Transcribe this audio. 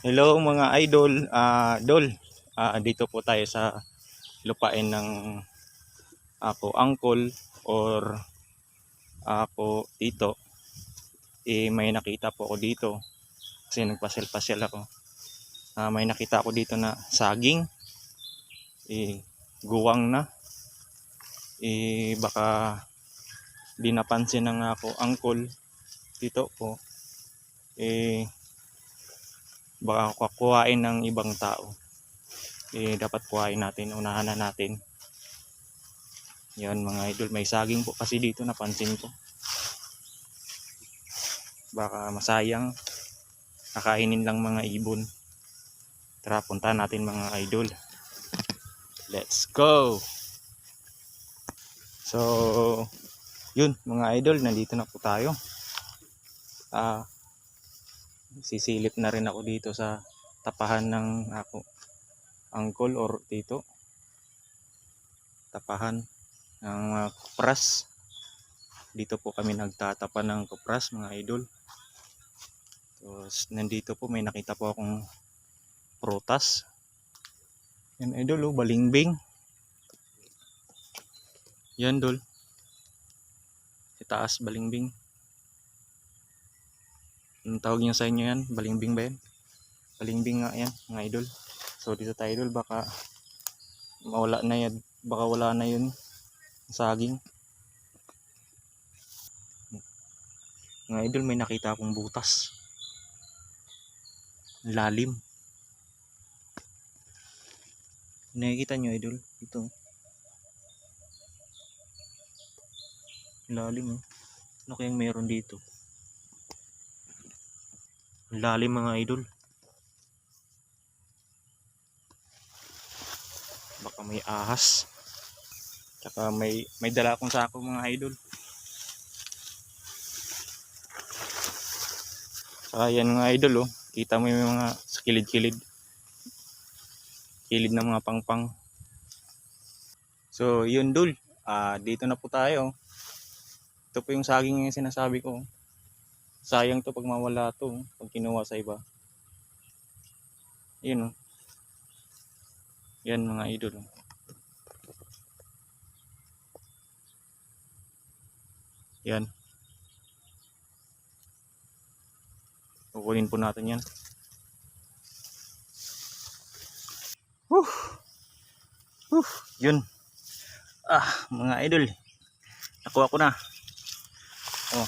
Hello mga idol, Dol. Dito po tayo sa lupain ng ako uncle or ako tito. May nakita po ako dito kasi nagpasyal-pasyal ako. May nakita ako dito na saging. Guwang na. Baka di napansin ng ako uncle tito ko. Baka kukuhain ng ibang tao. Dapat kuhain natin, unahan na natin. Yan mga idol, may saging po kasi dito, napansin ko. Baka masayang, kakainin lang mga ibon. Tara, punta natin mga idol. Let's go! So, yun mga idol, nandito na po tayo. Sisilip na rin ako dito sa tapahan ng ako uncle or tito. Tapahan ng kupras. Dito po kami nagtatapa ng kupras mga idol. Tapos nandito po may nakita po akong prutas. Yan idol, balimbing. Yan dol. Itaas balimbing. Anong tawag niyo sa inyo yan? Balimbing ba yan? Balimbing nga yan mga idol. So dito tayo idol, baka mawala na yan. Baka wala na yun saging. Mga idol, may nakita akong butas. Lalim. Nakikita nyo idol? Ito. Lalim oh. Ano kayang meron dito? Lalim mga idol. Baka may ahas. Tsaka may dala akong sako mga idol. Tsaka yan mga idol oh. Kita mo yung mga sa kilid-kilid. Kilid ng mga pangpang. So yun dul. Dito na po tayo. Ito po yung saging yung sinasabi ko. Sayang to pag mawala to. Pag kinuha sa iba. Yun oh. Yan mga idol. Yan. Kukunin po natin yan. Yun. Mga idol. Nakuha ko na. Oh.